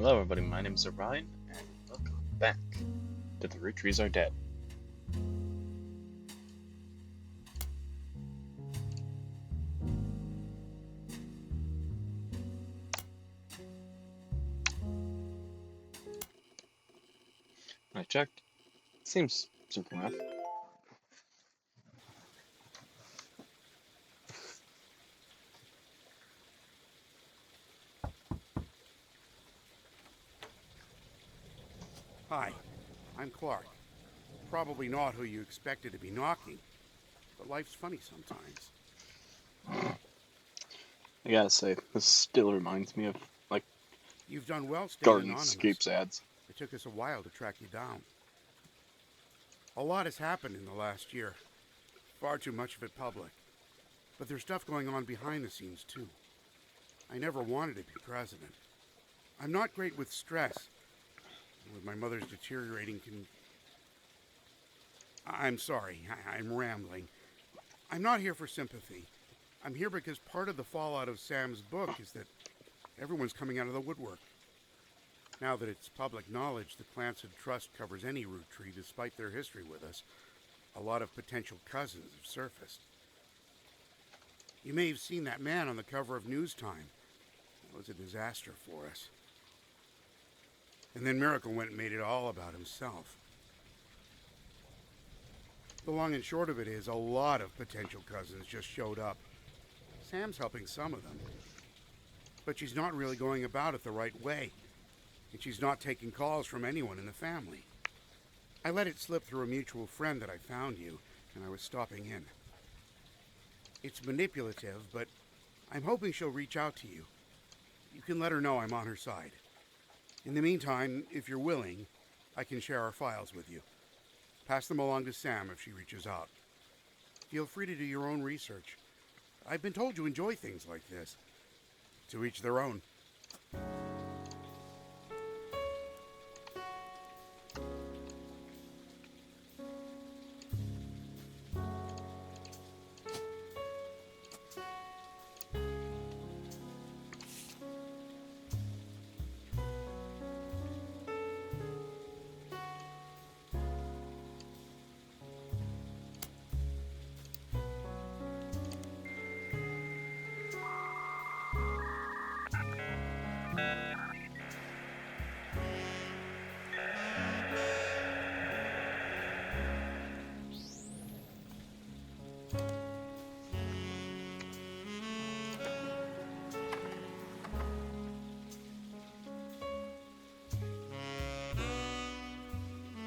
Hello everybody, my name is Orion, and welcome back to the Roottrees Are Dead. I checked. Seems simple enough. Hi, I'm Clark. Probably not who you expected to be knocking, but life's funny sometimes. I gotta say, this still reminds me of, You've done well staying anonymous. Gardenscapes ads. It took us a while to track you down. A lot has happened in the last year. Far too much of it public. But there's stuff going on behind the scenes, too. I never wanted to be president. I'm not great with stress. With my mother's deteriorating I'm sorry, I'm rambling. I'm not here for sympathy. I'm here because part of the fallout of Sam's book is that everyone's coming out of the woodwork. Now that it's public knowledge the Clancy Trust covers any root tree despite their history with us, a lot of potential cousins have surfaced. You may have seen that man on the cover of News Time. It was a disaster for us. And then Miracle went and made it all about himself. The long and short of it is a lot of potential cousins just showed up. Sam's helping some of them. But she's not really going about it the right way. And she's not taking calls from anyone in the family. I let it slip through a mutual friend that I found you, and I was stopping in. It's manipulative, but I'm hoping she'll reach out to you. You can let her know I'm on her side. In the meantime, if you're willing, I can share our files with you. Pass them along to Sam if she reaches out. Feel free to do your own research. I've been told you enjoy things like this. To each their own.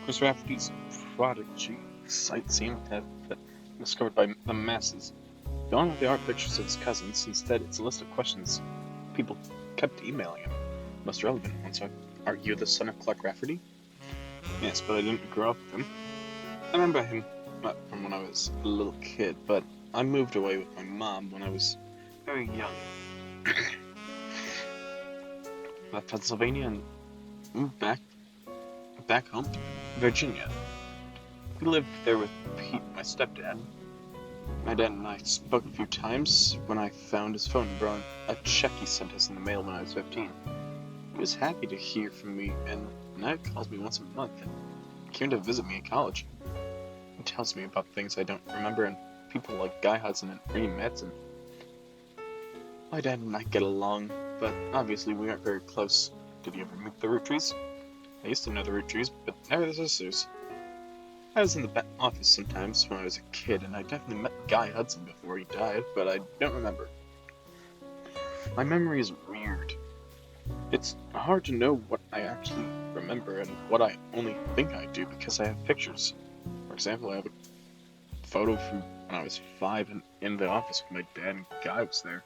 Chris Rafferty's prodigy sightseeing have been discovered by the masses. Gone are the art pictures of his cousins, instead it's a list of questions people kept emailing him. Most relevant ones are you the son of Clark Rafferty? Yes, but I didn't grow up with him. I remember him from when I was a little kid, but I moved away with my mom when I was very young. Left Pennsylvania and moved back home to Virginia. We lived there with Pete, my stepdad. My dad and I spoke a few times when I found his phone and brought a check he sent us in the mail when I was 15. He was happy to hear from me, and now he calls me once a month and came to visit me at college. He tells me about things I don't remember and people like Guy Hudson and Ernie Madsen. My dad and I get along, but obviously we aren't very close. Did you ever meet the Roottrees? I used to know the Roottrees, but never the sisters. I was in the back office sometimes when I was a kid, and I definitely met Guy Hudson before he died, but I don't remember. My memory is weird. It's hard to know what I actually remember and what I only think I do because I have pictures. For example, I have a photo from when I was 5 and in the office with my dad and Guy was there.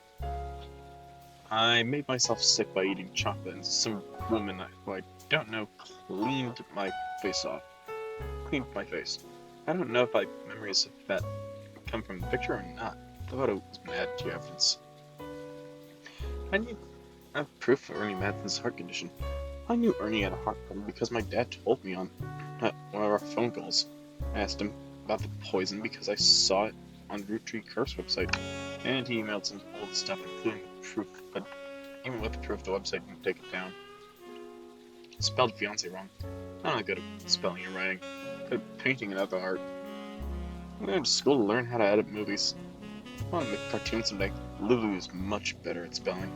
I made myself sick by eating chocolate, and some woman who I don't know cleaned my face off. Cleaned my face. I don't know if my memories of that come from the picture or not. The photo was mad evidence. I have proof of Ernie Madsen's heart condition. I knew Ernie had a heart problem because my dad told me on one of our phone calls. I asked him about the poison because I saw it on Roottree Curse website, and he emailed some old stuff including the proof, but even with the proof the website didn't take it down. spelled fiance wrong. I'm not good at spelling and writing. Good at painting and other art. I went to school to learn how to edit movies. I want to make cartoons someday. Lulu is much better at spelling.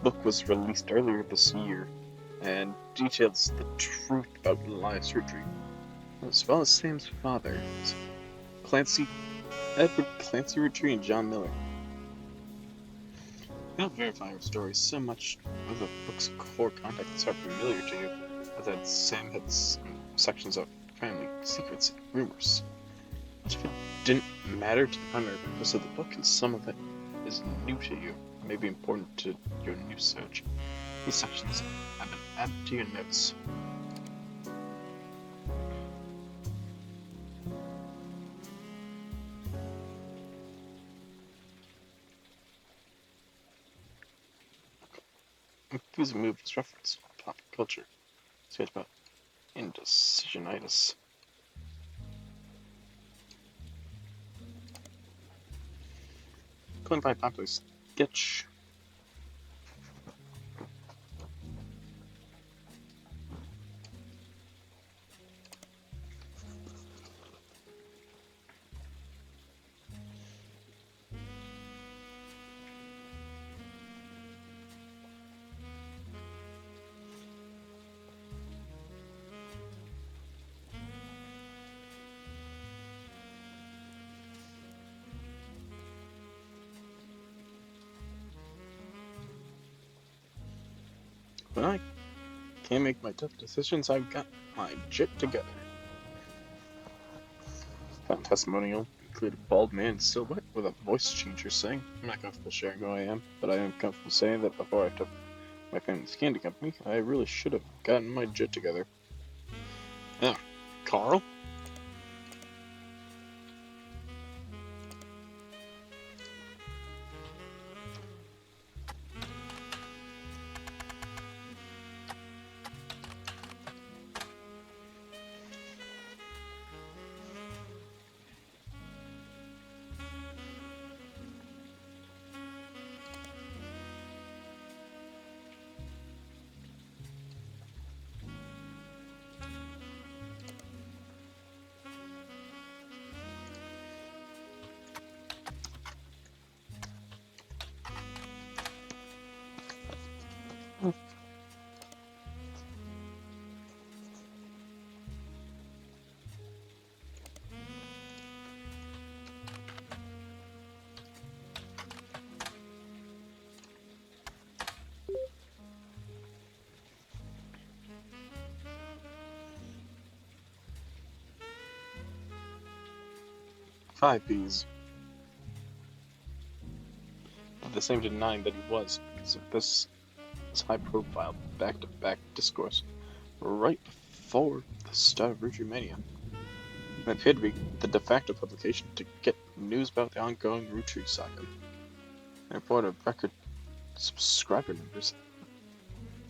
The book was released earlier this year and details the truth about Elias Roottrees, as well as Sam's father, Edward Clancy Roottrees and John Miller. I don't verify her story so much of the book's core contexts are familiar to you, as that Sam had sections of family secrets and rumors. Much of it didn't matter to the primary purpose of the book, and some of it is new to you, may be important to your new search. These sections have been added to your notes. Confusing movies reference pop culture. Sketch about indecisionitis. Going by popular sketch. When I can't make my tough decisions, I've got my jit together. Found testimonial included a bald man in silhouette with a voice changer saying, I'm not comfortable sharing who I am, but I am comfortable saying that before I took my family's candy company, I really should have gotten my jit together. Yeah, Carl? Five B's. But the same denying that he was, because of this high-profile, back-to-back discourse right before the start of Roottreemania. It appeared to be the de facto publication to get news about the ongoing Roottrees saga. It reported record subscriber numbers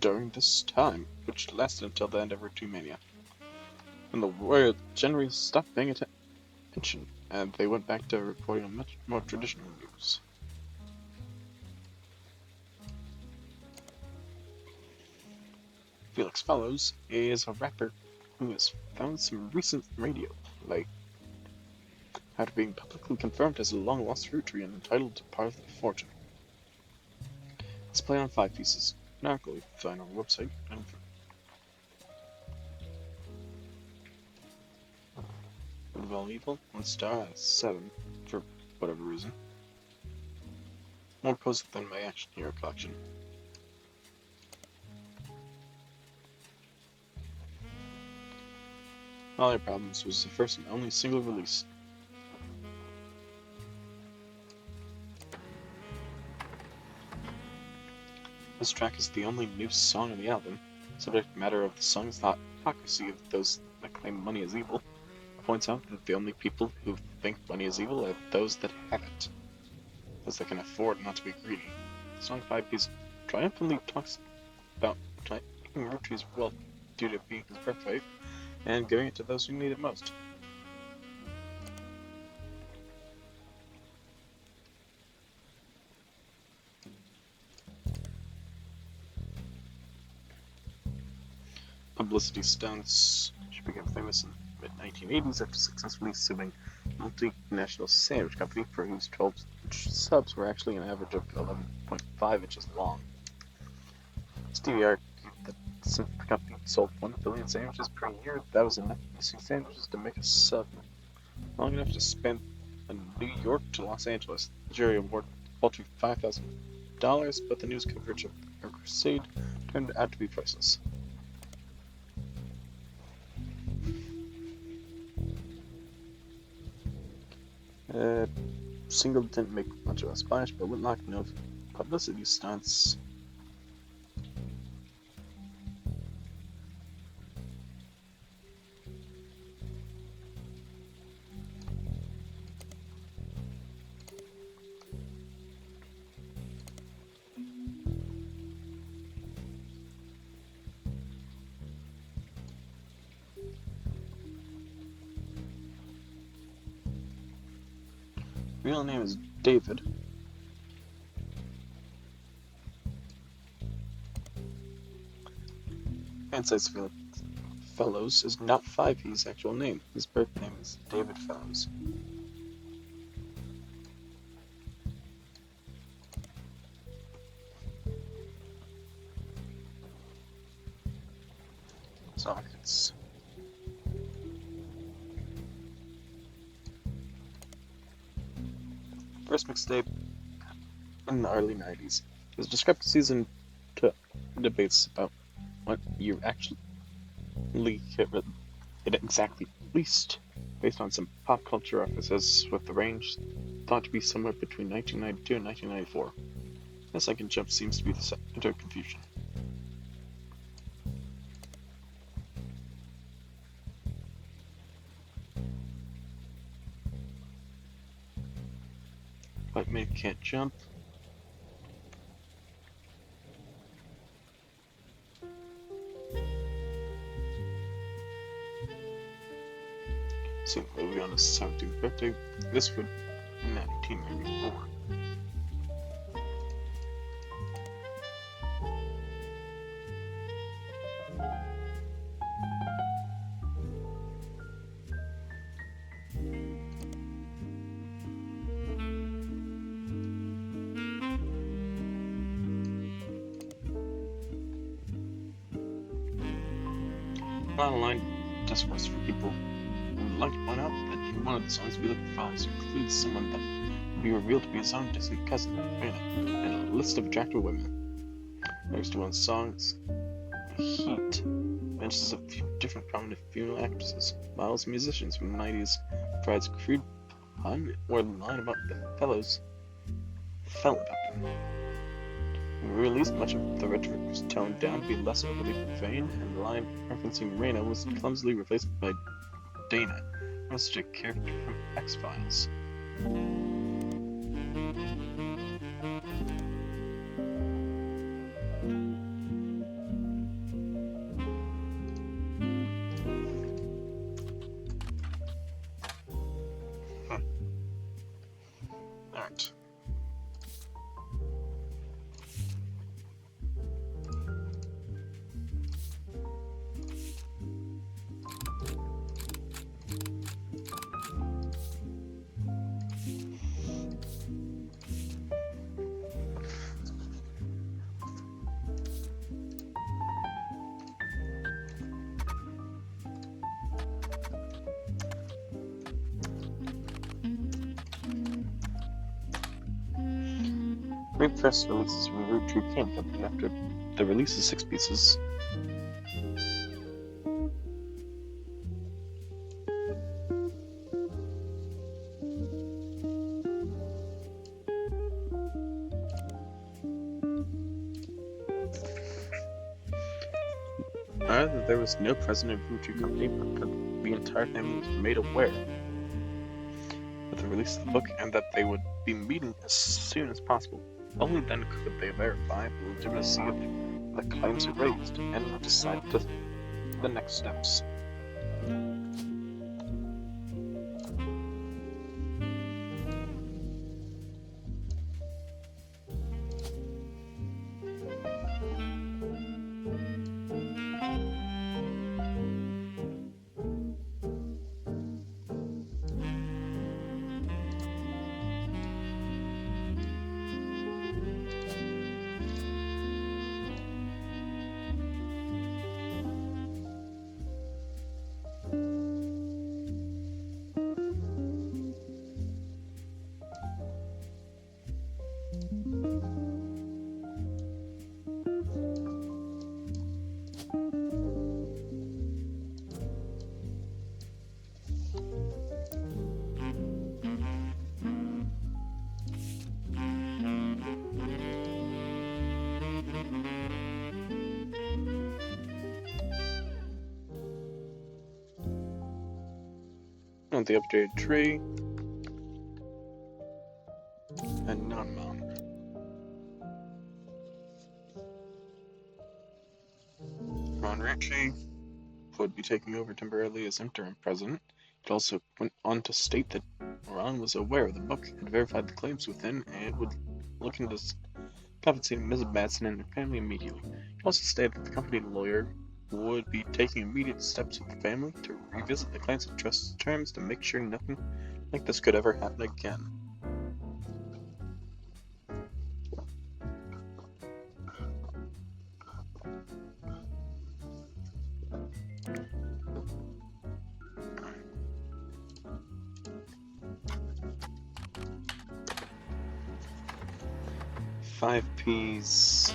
during this time, which lasted until the end of Roottreemania, when the world generally stopped paying attention, and they went back to reporting on much more traditional news. Felix Fellows is a rapper who has found some recent radio play after being publicly confirmed as a long-lost Roottrie and entitled to part of the fortune. Let's play on 5 pieces. An article you can find on our website. And of all evil, 1 star out of 7 for whatever reason. More posts than my action hero collection. All Your Problems was the first and only single release. This track is the only new song on the album. Subject matter of the song is the hypocrisy of those that claim money is evil. It points out that the only people who think money is evil are those that have it, those that can afford not to be greedy. Song 5 piece triumphantly talks about making Roottrees wealth due to being his birthright and giving it to those who need it most. Publicity stunts. She became famous in the mid-1980s after successfully suing a multinational sandwich company for whose 12-inch subs were actually an average of 11.5 inches long. Stevie argued that since the company sold 1 billion sandwiches per year, that was enough missing sandwiches to make a sub long enough to span New York to Los Angeles. The jury awarded paltry $5,000, but the news coverage of her crusade turned out to be priceless. Single didn't make much of a splash, but went like no publicity stunts. Real name is David. Fansite's Fellows is not 5E's actual name. His birth name is David Fellows. Sockets. First mixtape in the early 90s. There's discrepancies in debates about what year actually it exactly released, based on some pop culture references, with the range thought to be somewhere between 1992 and 1994. The second jump seems to be the center of confusion. White man can't jump. Seen the movie on his 17th birthday. This would 1994. Bottom line, just works for people who would like to point out that in one of the songs we look for files includes someone that will be revealed to be his own distant cousin, Anna, and a list of attractive women. Next to one songs, Heat, mentions a few different prominent female actresses, models, and musicians from the 90s, provides crude pun or line about the fellows fell about them. When released, much of the rhetoric was toned down to be less overly profane, and the line referencing Raina was clumsily replaced by Dana, who was such a character from X-Files. Alright. Great press releases from Roottreemania after the release of 6 pieces. Either there was no president of Roottrees Company, but that the entire family was made aware of the release of the book and that they would be meeting as soon as possible. Only then could they verify the legitimacy of the claims raised and decide the next steps. On the updated tree, and non-mom. Ron Ritchie would be taking over temporarily as interim president. It also went on to state that Ron was aware of the book, had verified the claims within, and would look into compensating Mrs. Batson and her family immediately. It also stated that the company lawyer would be taking immediate steps with the family to revisit the claims of trust terms to make sure nothing like this could ever happen again. Five P's.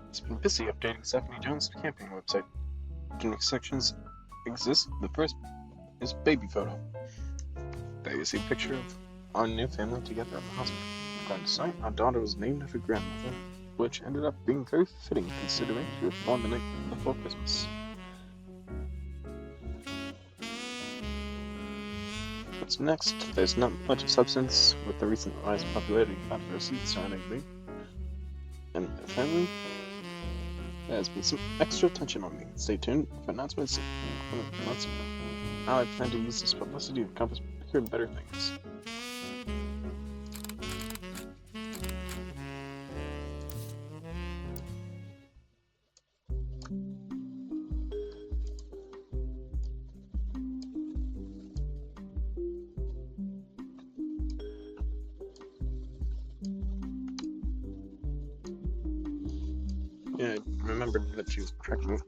It's been busy updating Stephanie Jones' camping website. The next sections exist. The first is baby photo. There you see a picture of our new family together at the hospital. According to sight, our daughter was named after grandmother, which ended up being very fitting considering she was born the night before Christmas. What's next? There's not much of substance with the recent rise in popularity and controversy surrounding me and my family. There has been some extra tension on me. Stay tuned for announcements in months. Now I plan to use this publicity to accomplish bigger and better things. Yeah, I remembered that she was pregnant.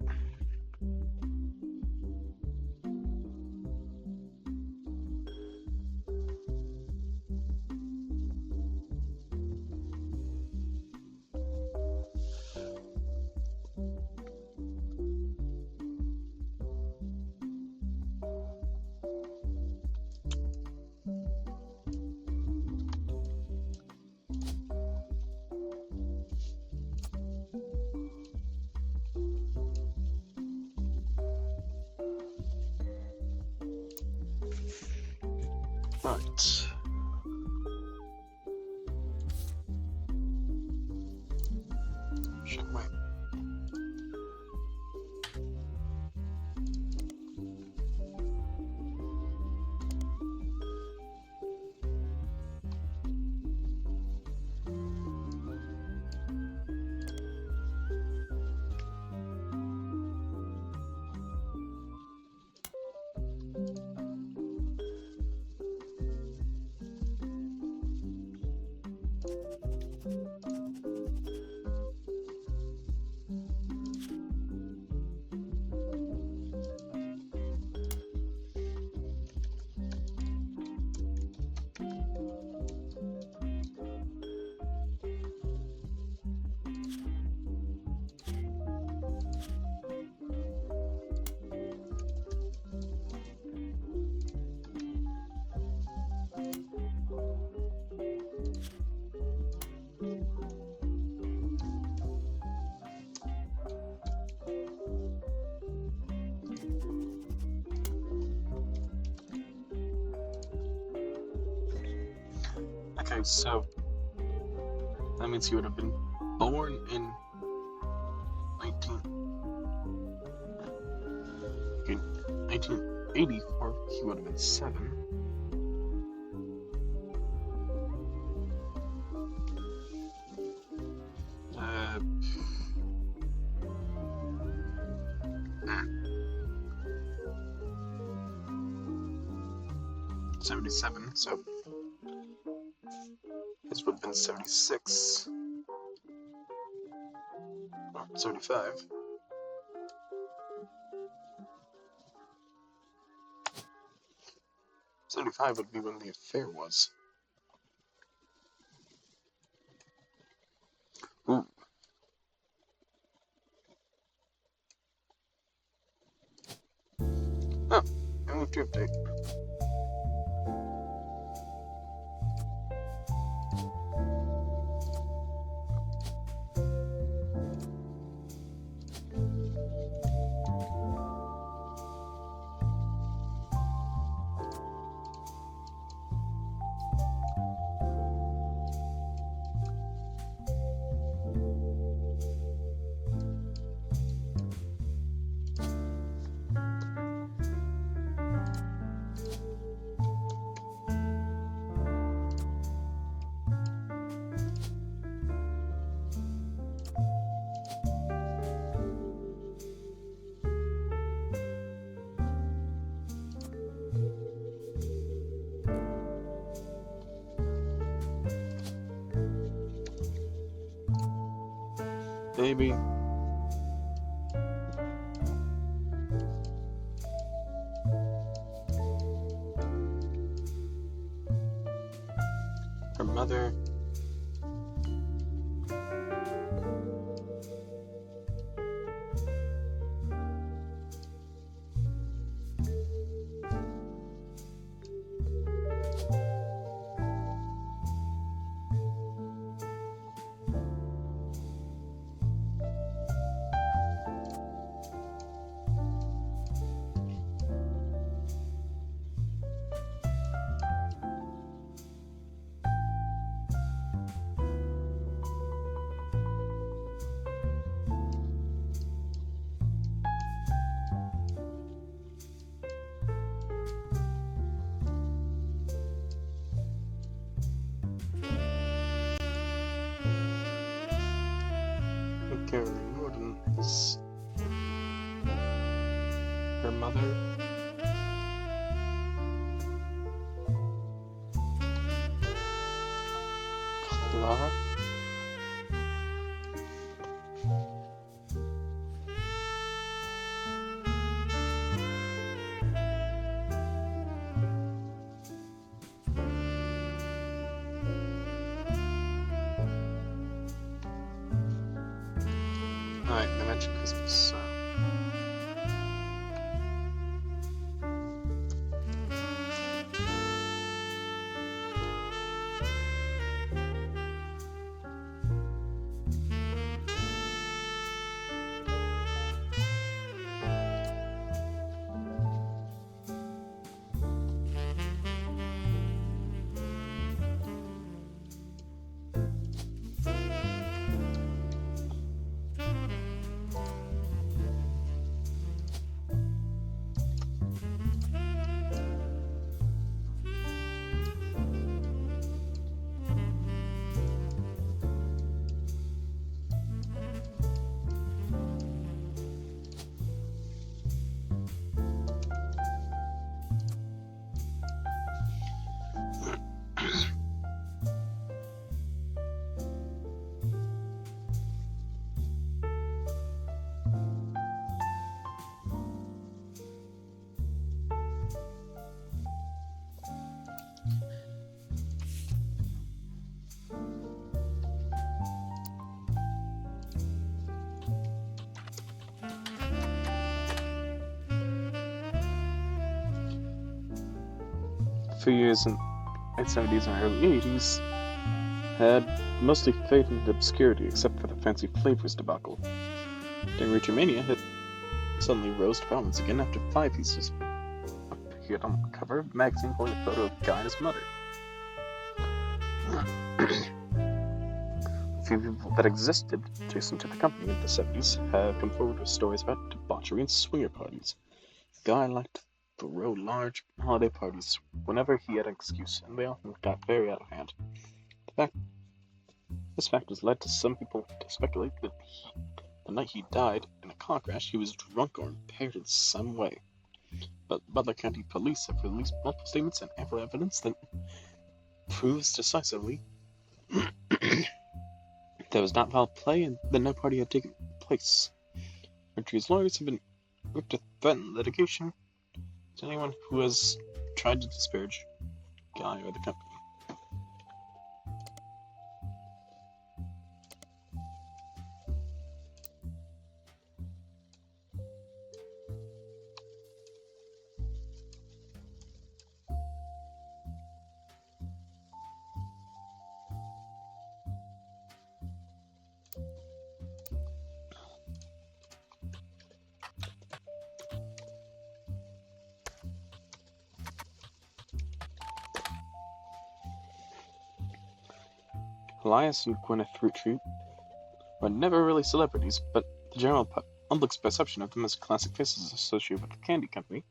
Right. Checkmate. Okay, so that means he would have been born in 1984. He would have been 7. Uh, 77, so his would have been 76. Or 75. '75 would be when the affair was. Ooh. Oh, I moved to update. Maybe. Her mother. Caroline Norden is her mother. Clara? Alright, I mentioned Christmas, so... A few years in the 70s and early 80s had mostly faded into obscurity except for the fancy flavors debacle. During Roottreemania, it suddenly rose to prominence again after 5 pieces appeared on the cover of a magazine holding a photo of a guy and his mother. A few people that existed adjacent to the company in the 70s have come forward with stories about debauchery and swinger parties. The guy liked to throw large holiday parties whenever he had an excuse, and they often got very out of hand. This fact has led to some people to speculate that the night he died in a car crash, he was drunk or impaired in some way. But Butler County Police have released multiple statements and ample evidence that proves decisively there was not foul play and that no party had taken place. Roottrees' lawyers have been quick to threaten litigation to anyone who has tried to disparage Guy or the company. Elias and Gwyneth Roottrees were never really celebrities, but the general public's perception of them as classic faces associated with the candy company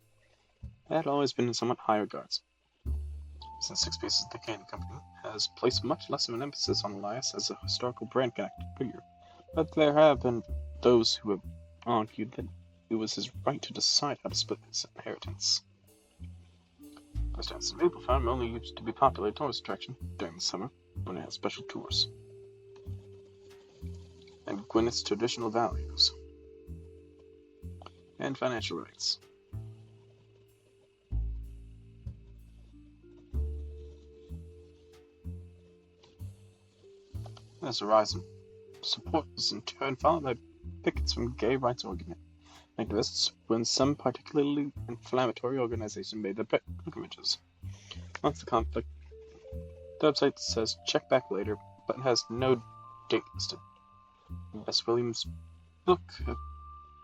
had always been in somewhat high regards. Since 6 Pieces, the candy company has placed much less of an emphasis on Elias as a historical brand-connected figure, but there have been those who have argued that it was his right to decide how to split his inheritance. Postdance Maple Farm only used to be a popular tourist attraction during the summer when it had special tours. And Gwyneth's traditional values and financial rights. This horizon support was in turn followed by pickets from gay rights activists when some particularly inflammatory organization made their pilgrimages. Once the conflict, the website says check back later, but has no date listed. Wes Williams' book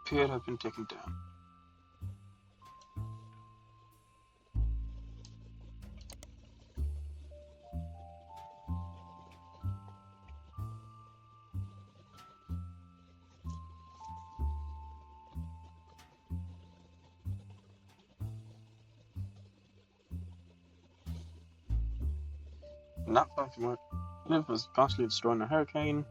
appeared to have been taken down. Not far from where it was partially destroyed in a hurricane.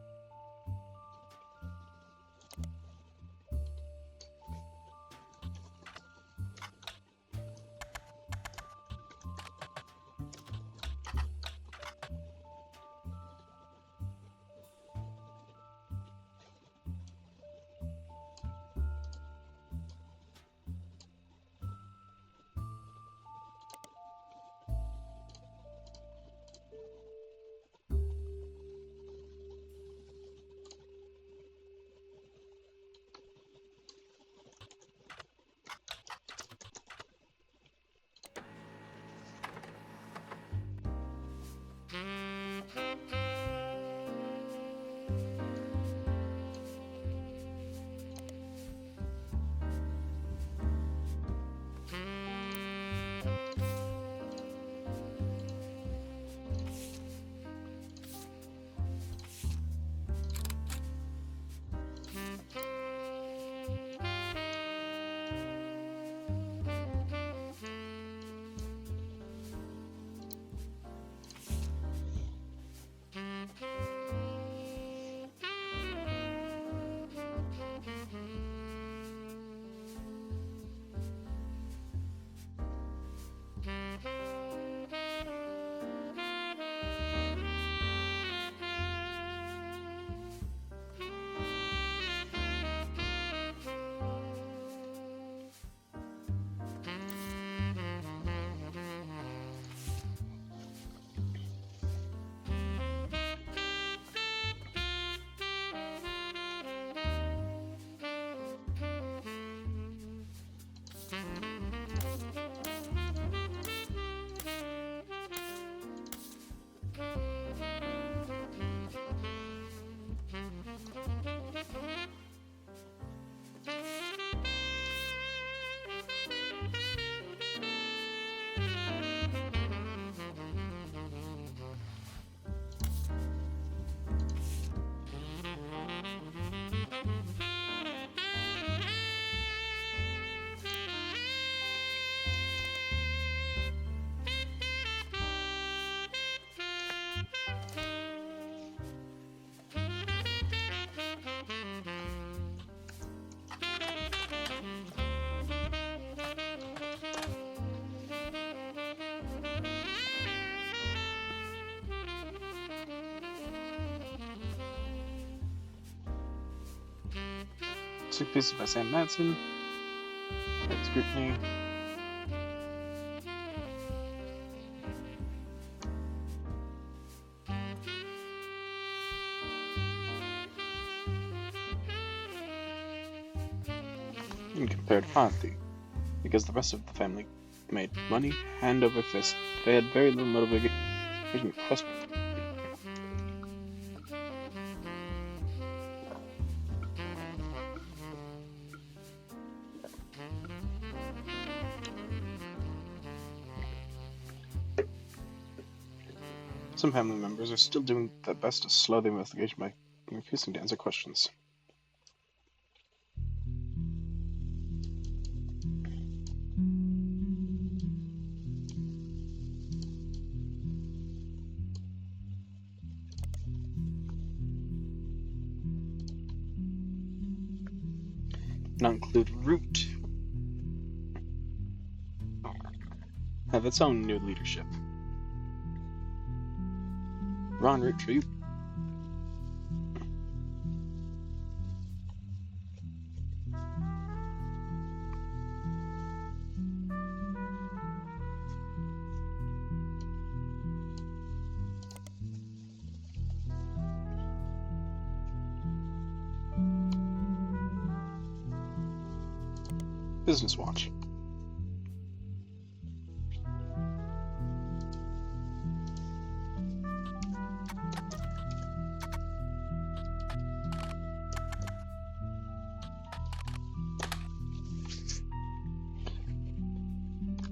6 pieces by Sam Madsen. Red Scrutiny. And compared fondly, because the rest of the family made money hand over fist. They had very little motivation to question. Some family members are still doing their best to slow the investigation by refusing to answer questions. Not include Root have its own new leadership. Ron Roottrees Business Watch.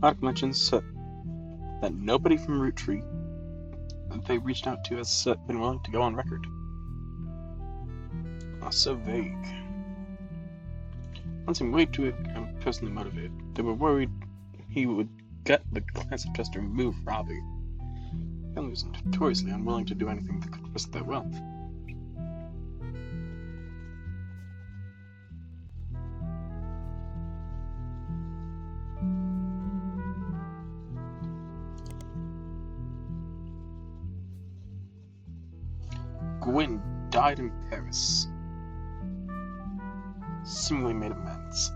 Ark mentions that nobody from Roottrees that they reached out to has been willing to go on record. So vague. One seemed way too personally motivated. They were worried he would get the class of just to remove Robbie. The family was notoriously unwilling to do anything that could risk their wealth. Gwyn died in Paris. Seemingly made amends.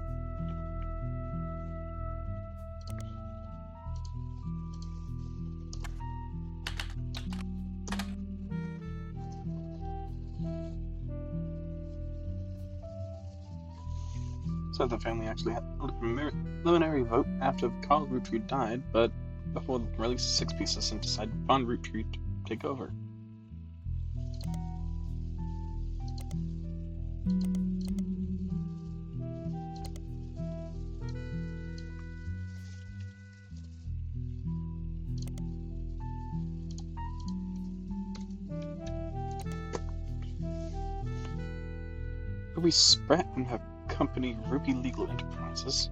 So the family actually had a preliminary vote after Carl Roottrees died, but before they released 6 pieces and decided Von Roottrees to take over. Ruby Spratt and her company Ruby Legal Enterprises.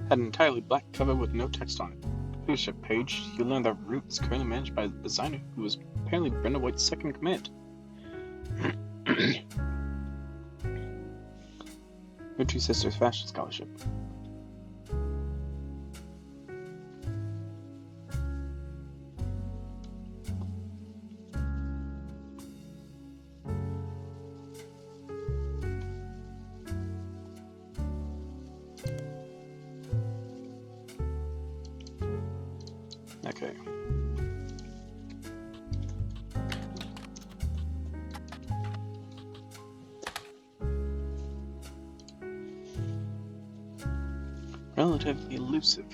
Had an entirely black cover with no text on it. Leadership page, you learn that Root is currently managed by a designer who was apparently Brenda White's second command. Roottrees' sister's fashion scholarship. Okay. Relatively elusive.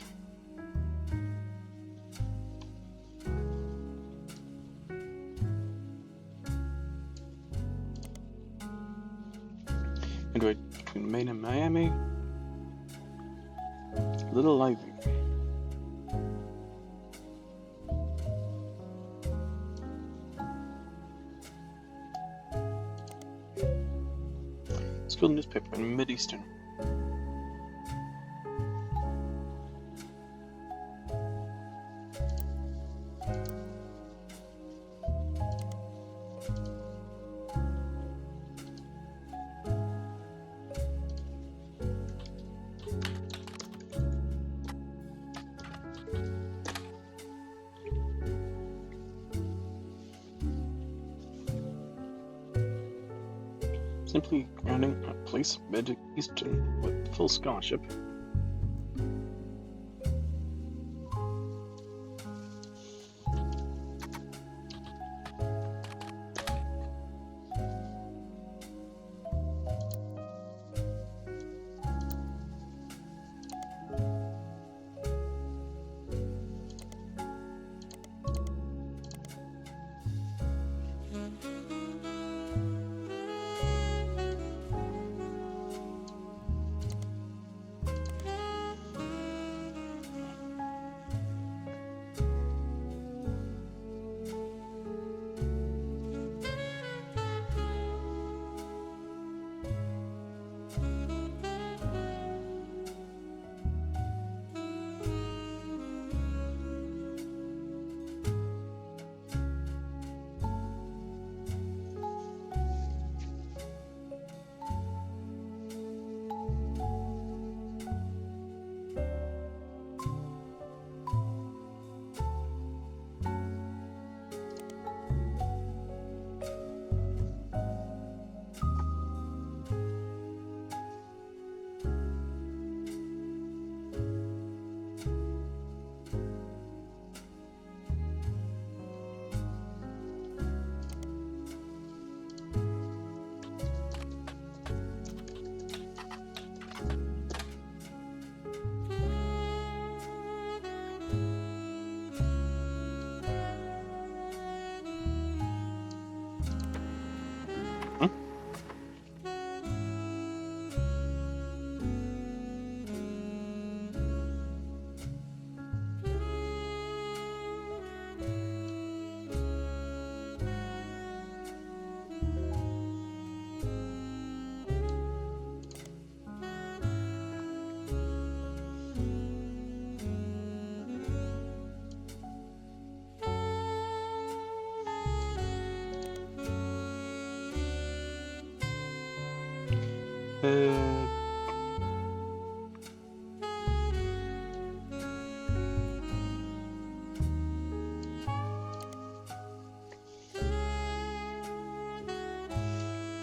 Midway between Maine and Miami. Little Ivy. school newspaper in Mid-Eastern. Simply grounding a place Mid-Eastern with full scholarship.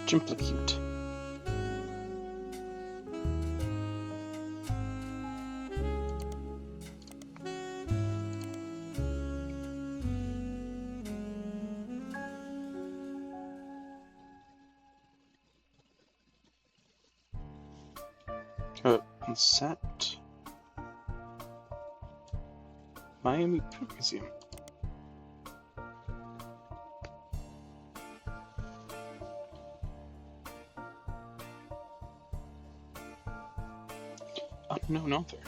Jimplicute. Concept. Miami Print Museum. Unknown author.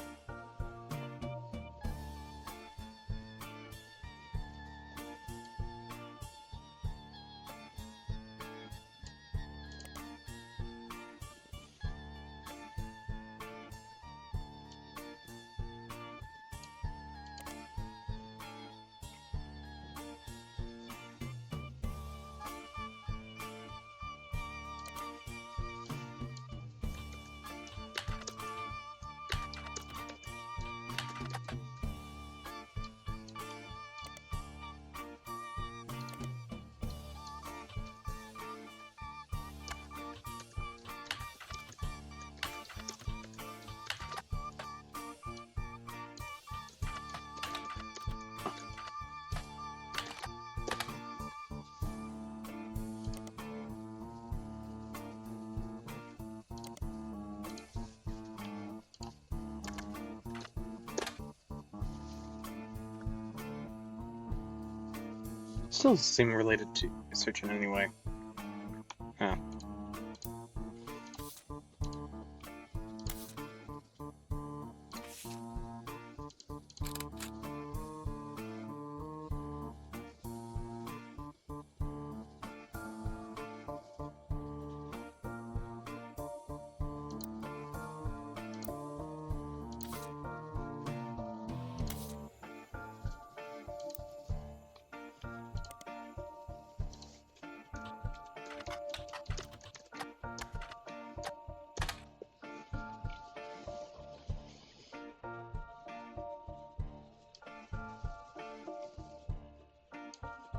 Still seem related to research in any way. Yeah.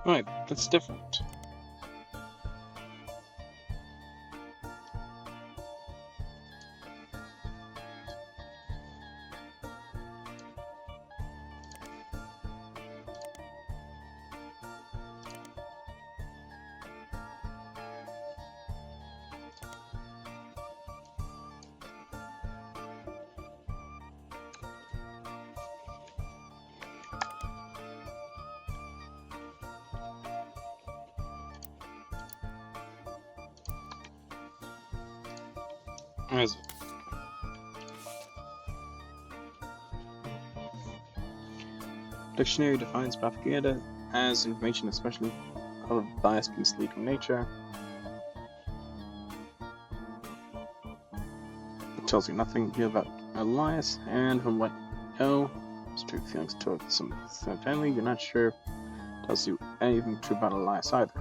Right, that's different. As dictionary defines propaganda as information, especially of biased, misleading nature. It tells you nothing new about Elias, and from what you know, his true feelings toward some family, you're not sure tells you anything true about Elias either.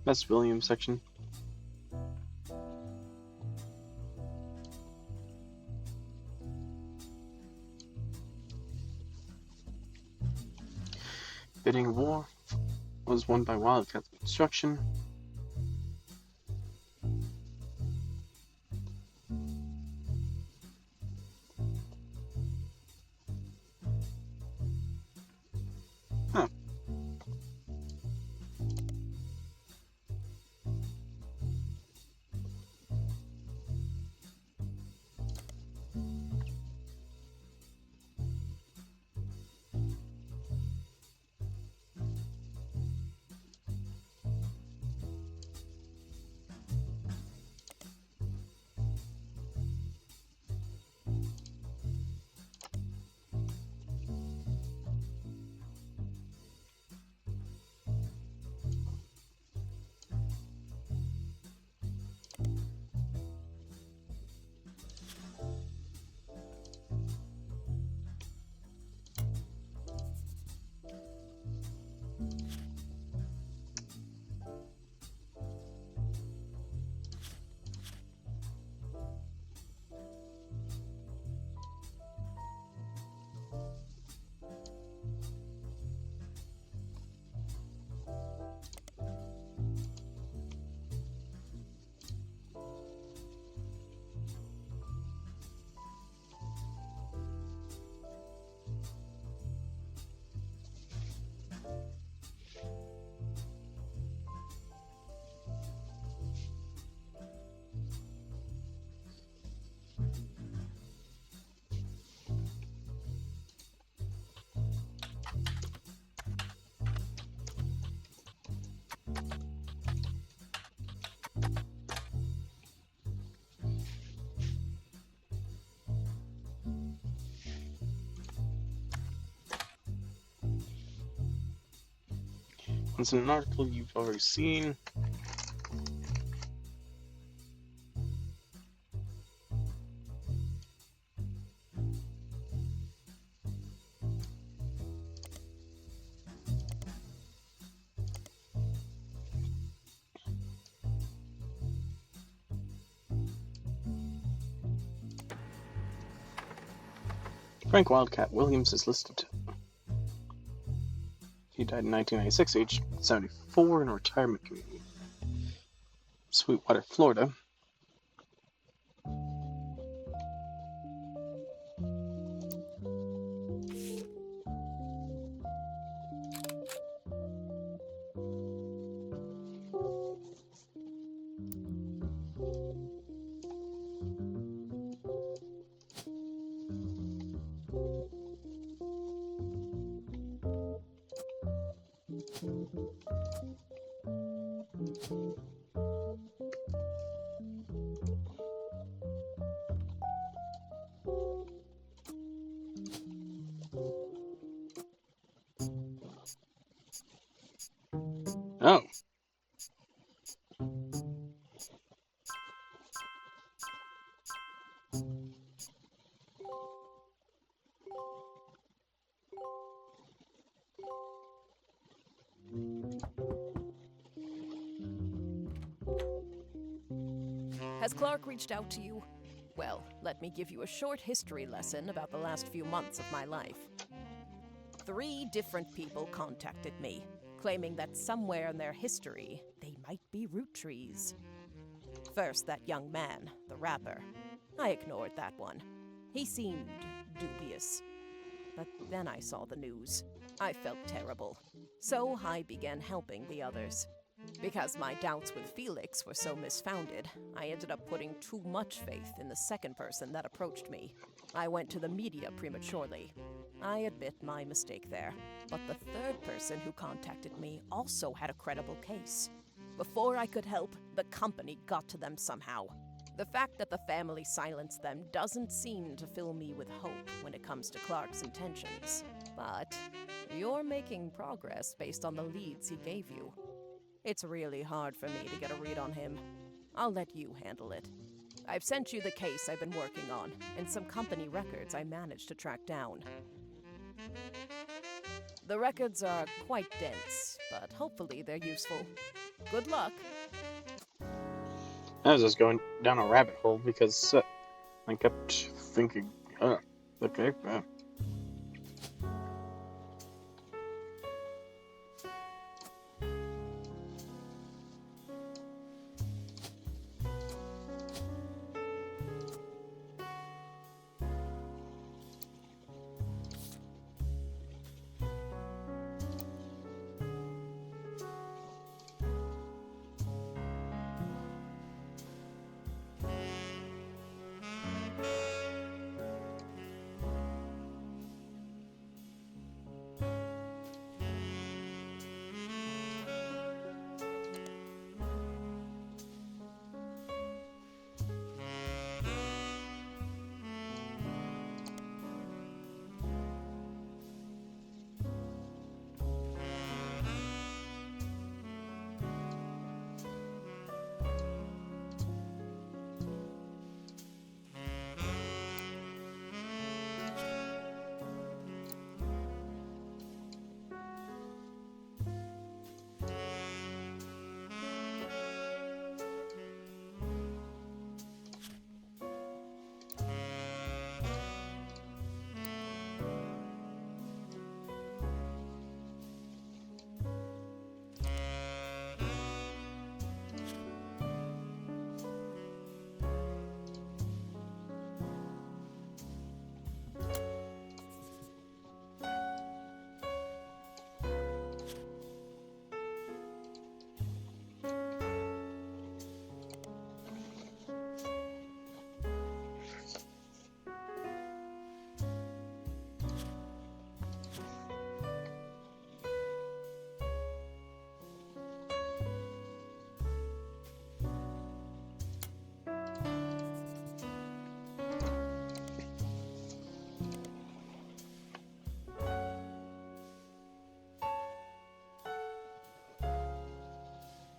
That's William section. Bidding war was won by Wildcat Construction. Huh. It's an article you've already seen. Frank Wildcat Williams is listed. He died in 1996, aged 74, in a retirement community, Sweetwater, Florida. Oh. Has Clark reached out to you? Well, let me give you a short history lesson about the last few months of my life. 3 different people contacted me, claiming that somewhere in their history, they might be Roottrees. First, that young man, the rapper. I ignored that one. He seemed dubious. But then I saw the news. I felt terrible. So I began helping the others. Because my doubts with Felix were so misfounded, I ended up putting too much faith in the second person that approached me. I went to the media prematurely. I admit my mistake there. But the third person who contacted me also had a credible case. Before I could help, the company got to them somehow. The fact that the family silenced them doesn't seem to fill me with hope when it comes to Clark's intentions. But you're making progress based on the leads he gave you. It's really hard for me to get a read on him. I'll let you handle it. I've sent you the case I've been working on, and some company records I managed to track down. The records are quite dense, but hopefully they're useful. Good luck. I was just going down a rabbit hole because I kept thinking, okay,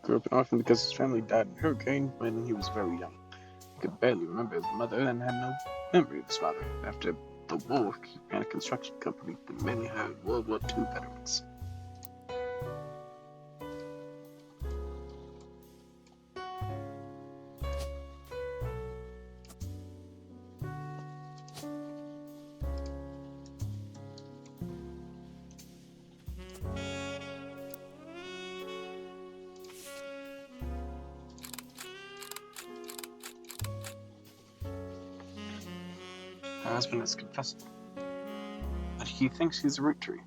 grew up in an orphan because his family died in a hurricane when he was very young. He could barely remember his mother and had no memory of his father. After the war, he ran a construction company that mainly hired World War II veterans. husband has confessed that he thinks he's a Rootree.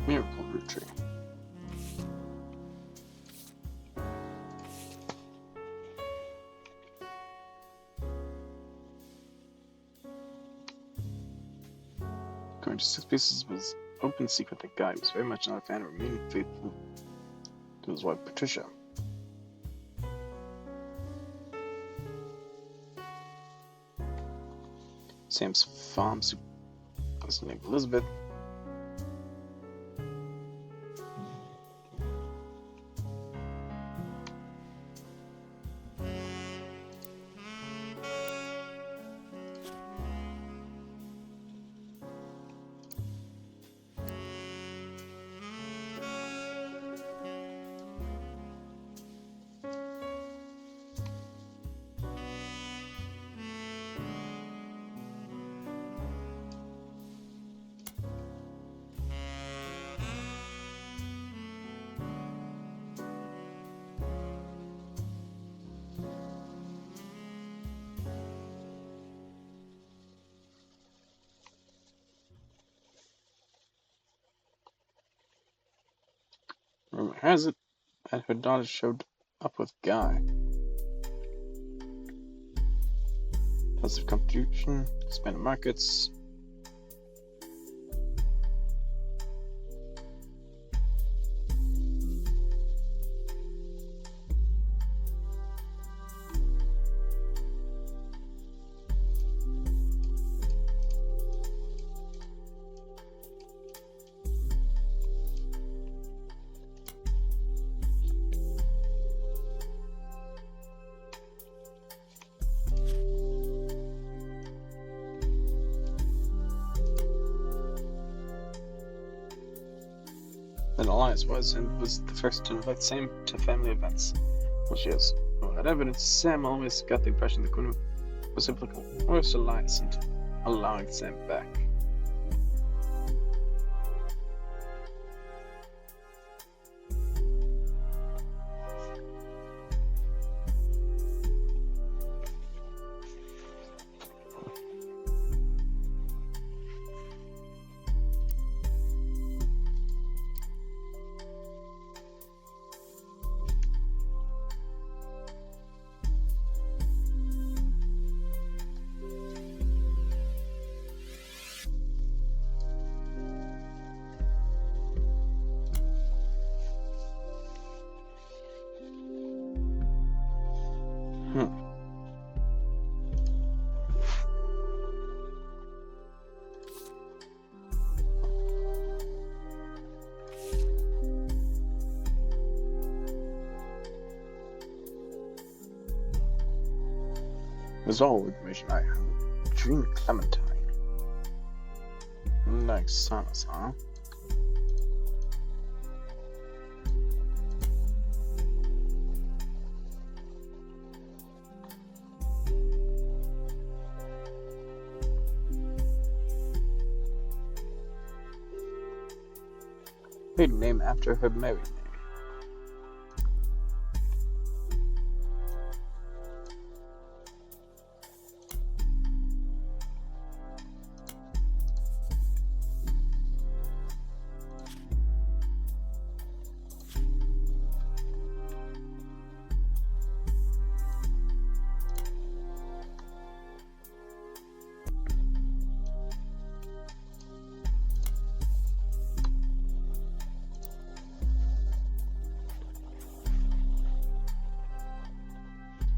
Miracle Rootree. Going to 6 pieces was open secret that Guy was very much not a fan of remaining faithful to his wife Patricia. Sam's farm was named Elizabeth. Rumor has it that her daughter showed up with Guy. Positive contribution, expanded markets. Then Elias was the first to invite Sam to family events. Well, she has had evidence. Sam always got the impression the Queen was implicated, or was Elias into allowing Sam back. It was all information I had. Dream Clementine. Like Sanas, huh? Maiden name after her married name.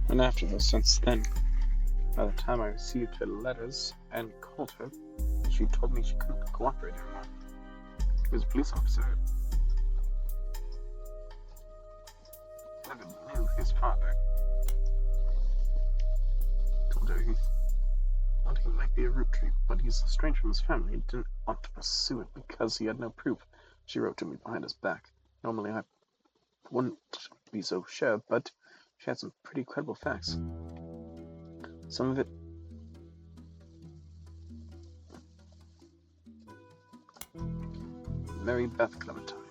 And after this, since then, by the time I received her letters and called her, she told me she couldn't cooperate anymore. He was a police officer. Never knew his father. Told her he thought he might be a Rootree, but he's estranged from his family and didn't want to pursue it because he had no proof. She wrote to me behind his back. Normally I wouldn't be so sure, but she had some pretty credible facts. Some of it Mary Beth Clementine.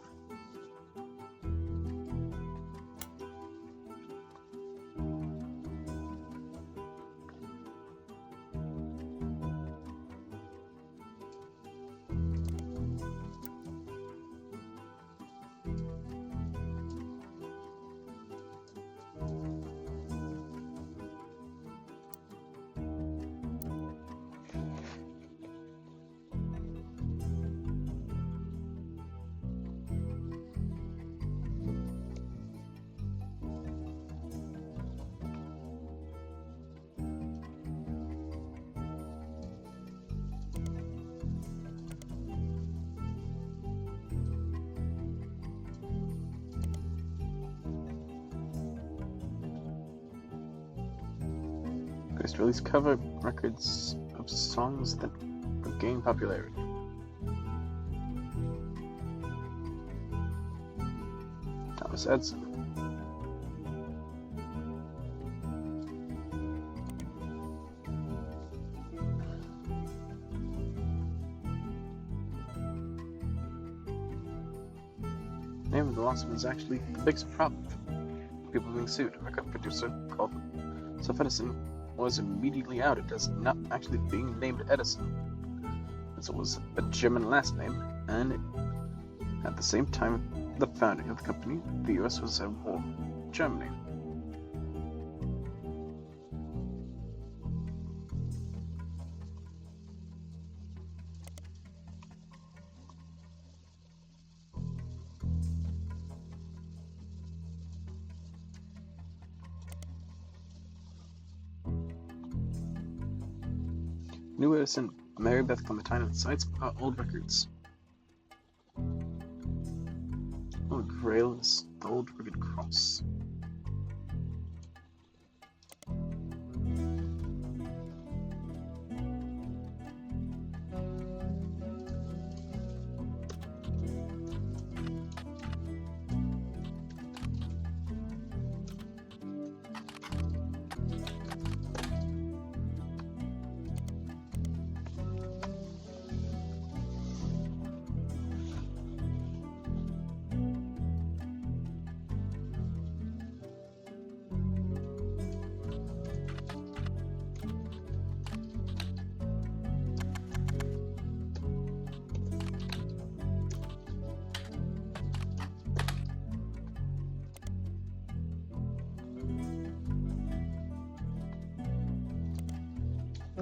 First release cover records of songs that have gained popularity. Thomas Edison. Name of the lawsuit was actually the biggest problem. People being sued. A record producer called Self Edison was immediately outed as not actually being named Edison, as it was a German last name, and at the same time the founding of the company, the US was at war with Germany. New Edison, Mary Beth Clementine, and sites are old records. Oh, Grail is the old rugged cross.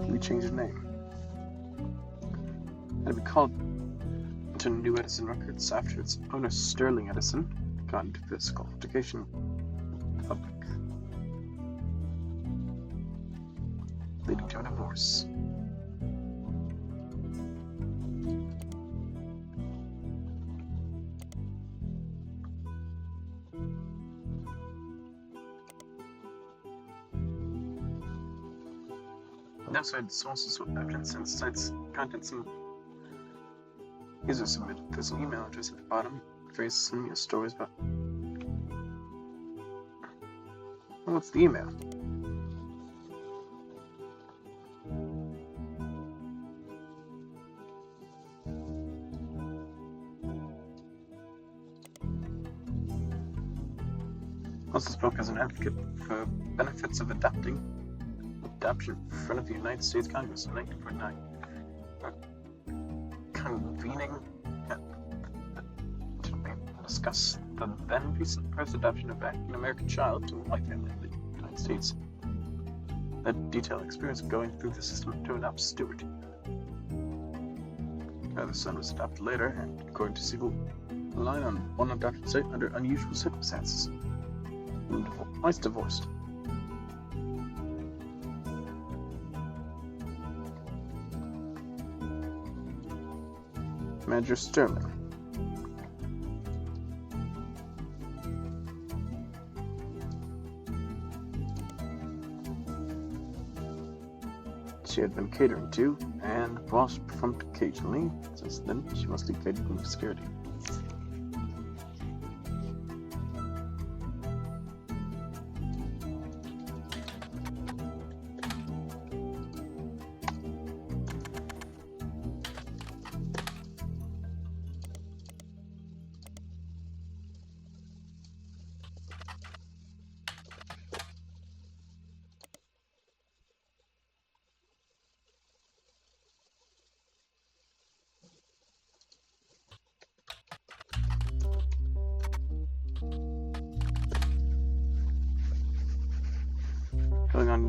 We changed the name. And it be called to New Edison Records after its owner Sterling Edison got into physical altercation with the public, leading to a divorce. No side sources of evidence and sites contents and users submitted. There's an email address at the bottom. Phrase send me your stories about. Well, what's the email? Also spoke as an advocate for benefits of adoption in front of the United States Congress in 1949, convening to discuss the then recent first adoption of an American child to a white family in the United States. That detailed experience of going through the system to adopt Stewart. The son was adopted later, and according to civil line on one adoption site under unusual circumstances. Twice divorced. Manager Sterling. She had been catering to, and while she performed occasionally, since then she mostly played in obscurity. Going on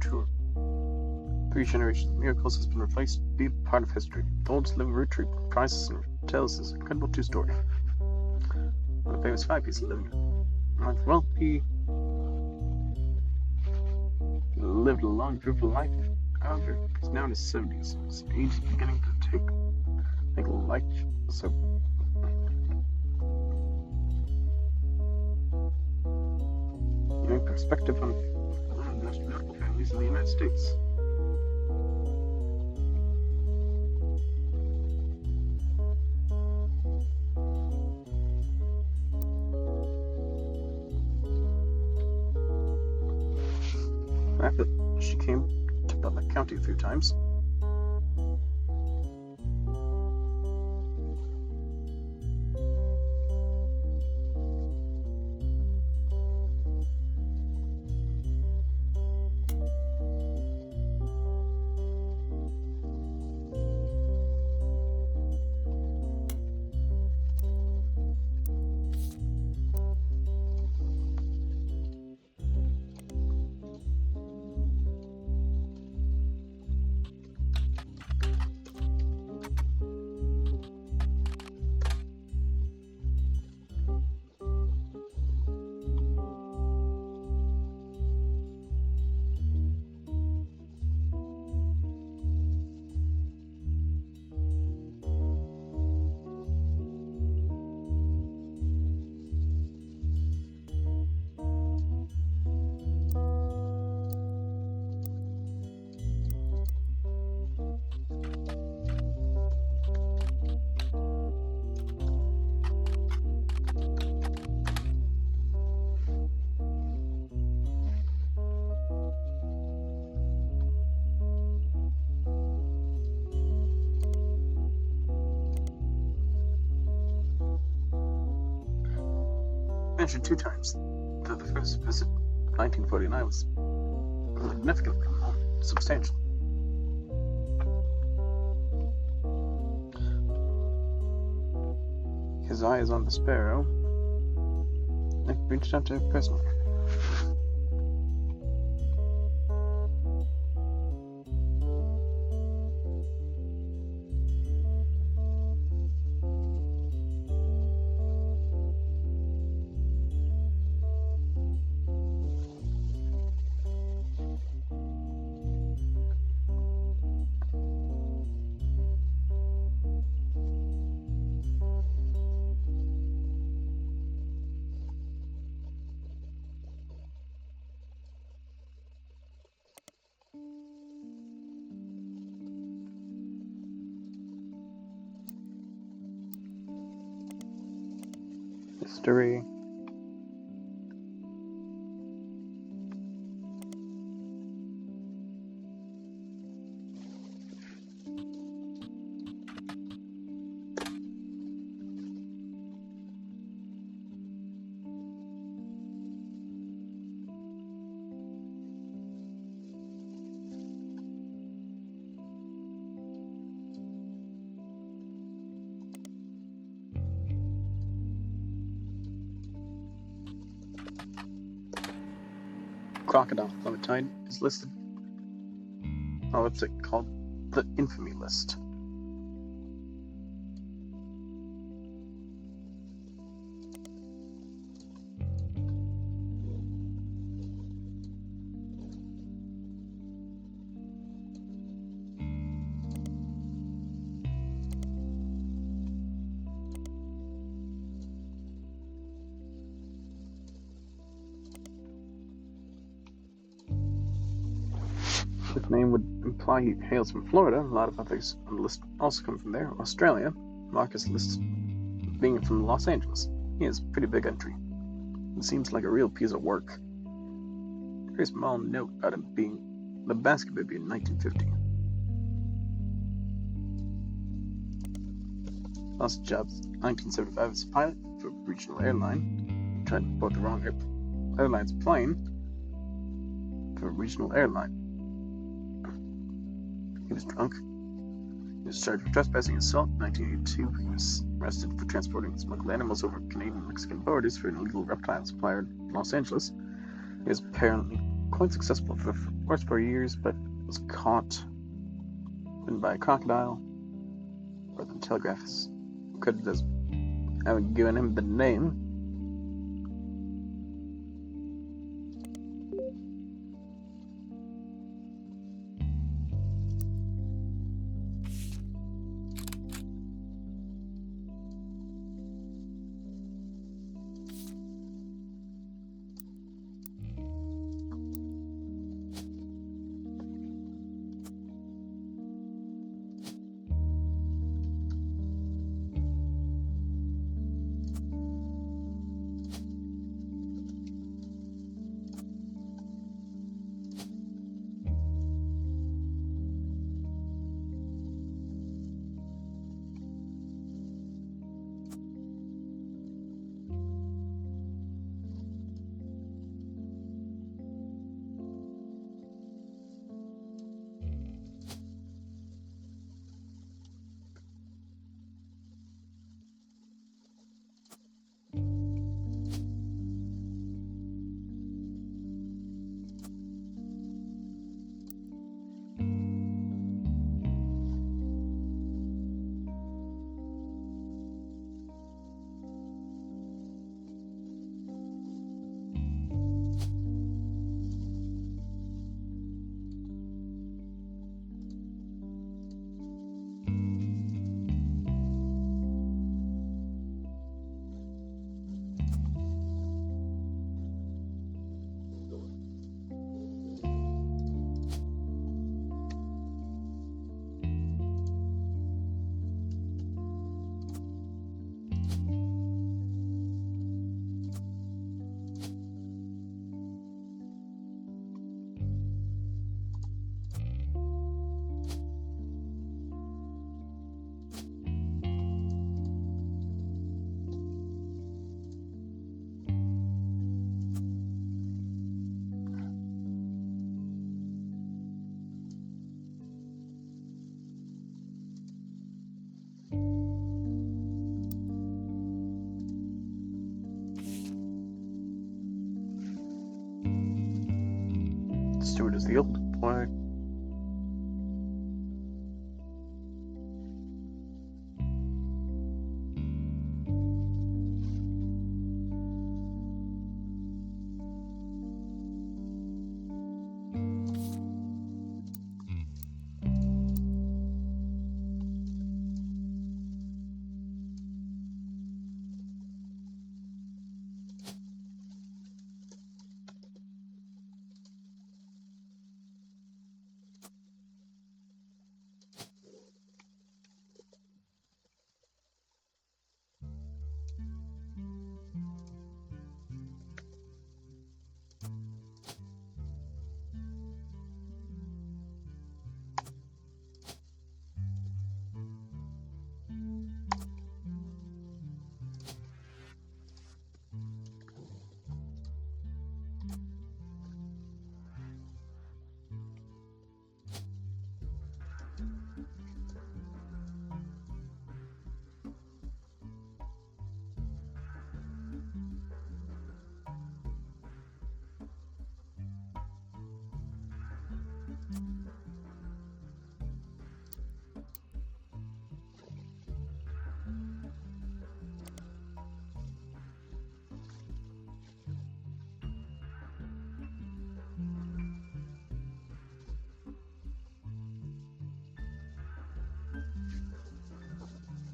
to 3 generations of miracles has been replaced to be part of history. The oldest living Roottrees comprises and tells this incredible true story. One of the famous 5 pieces of living. Well, he lived a long, fruitful life. However, he's now in his 70s. His age is beginning to take life. So, perspective on one of the most notable families in the United States. After she came to Butler County a few times. Mentioned 2 times that the first visit in 1949 was significantly more substantial. His eye is on the sparrow. I reached out to her personally. History. Crocodile Clementine is listed on a website called the Infamy List. His name would imply he hails from Florida. A lot of others on the list also come from there. Australia. Marcus lists being from Los Angeles. He has a pretty big entry. It seems like a real piece of work. A very small note about him being the basket baby in 1950. Lost jobs in 1975 as a pilot for a regional airline. tried to board the wrong airline's plane for a regional airline. He was drunk. He was charged with trespassing and assault in 1982. He was arrested for transporting smuggled animals over Canadian-Mexican borders for an illegal reptile supplier in Los Angeles. He was apparently quite successful for the first 4 years, but was caught, bitten by a crocodile, or the Telegraph is credited as having given him the name. Stewart is the older boy.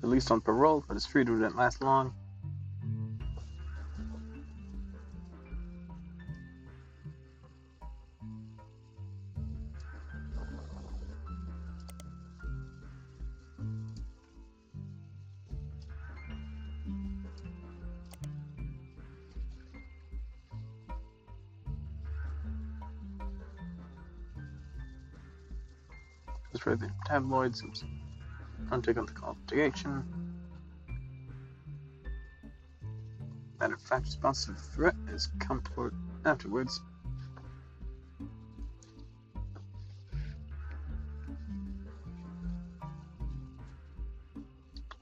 Released on parole, but his freedom didn't last long. It was for the tabloids. It was undertaken the call to action. Matter of fact, response to the threat is come forward afterwards.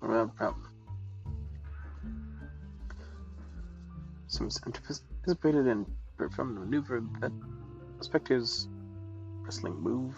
Well, problem. Some anticipated and performed a maneuver that spectators wrestling move.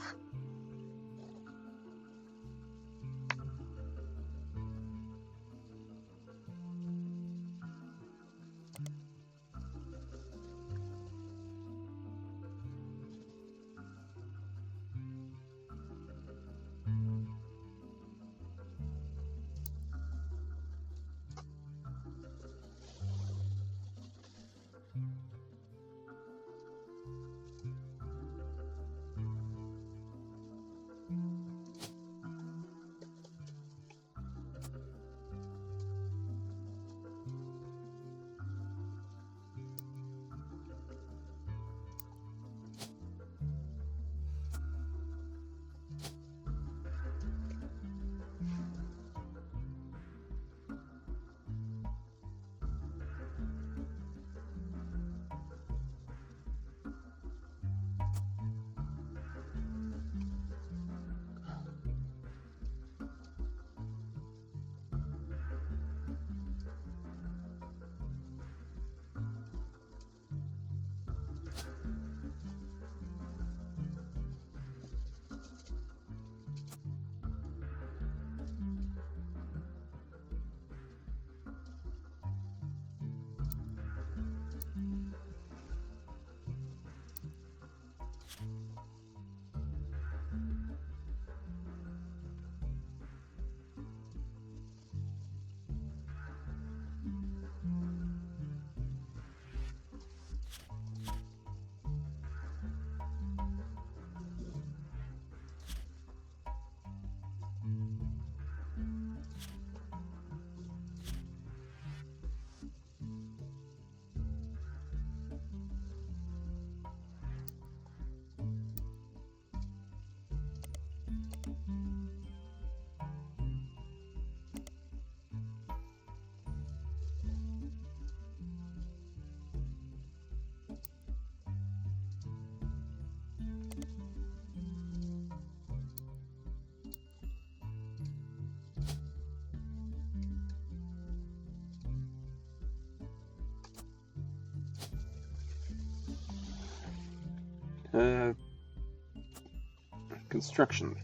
Construction.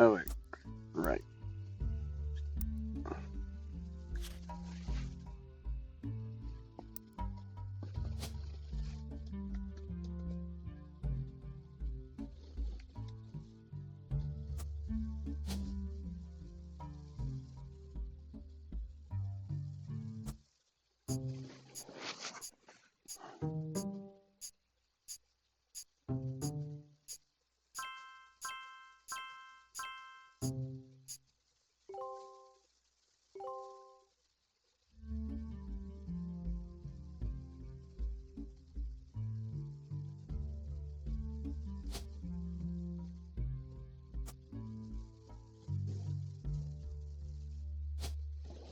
Oh, wait. Right.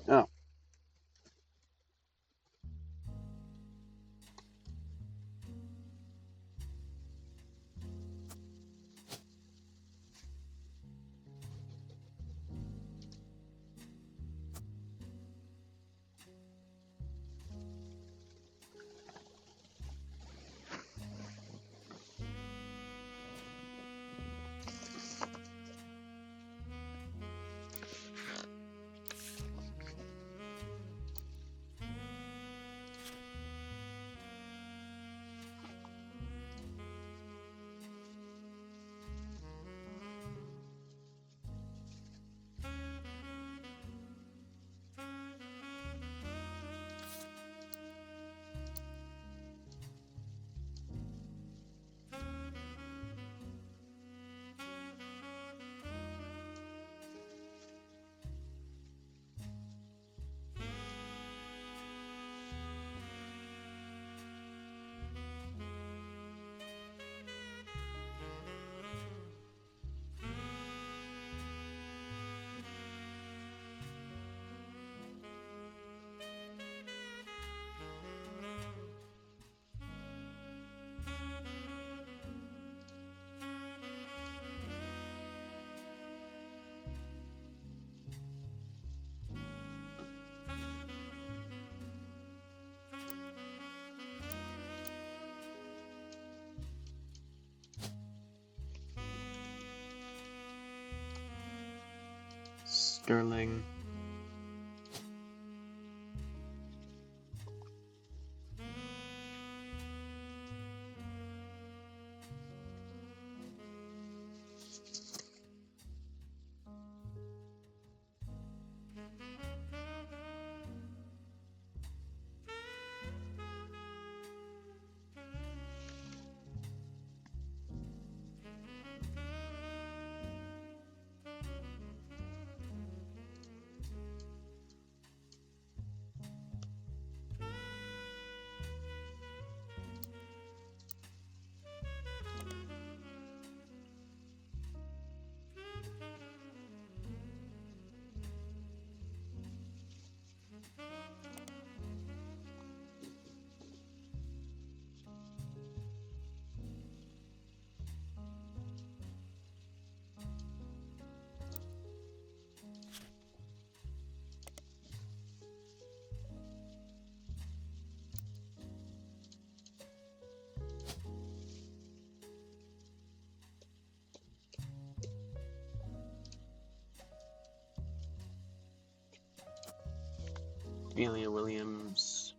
Oh. Sterling. Amelia Williams.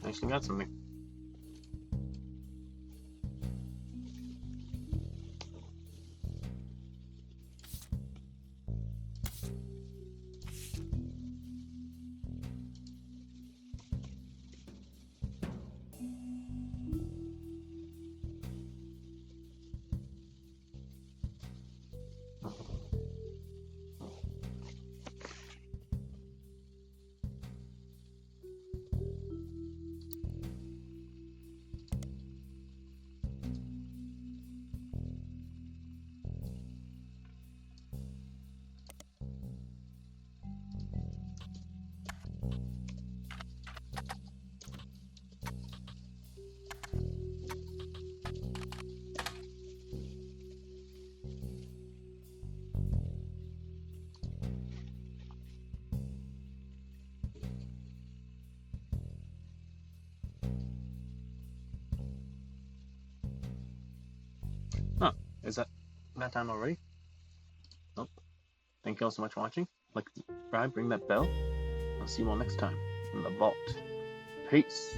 Actually got something. Huh, is that time already? Nope. Thank you all so much for watching. Like, subscribe, ring that bell. I'll see you all next time in the vault. Peace.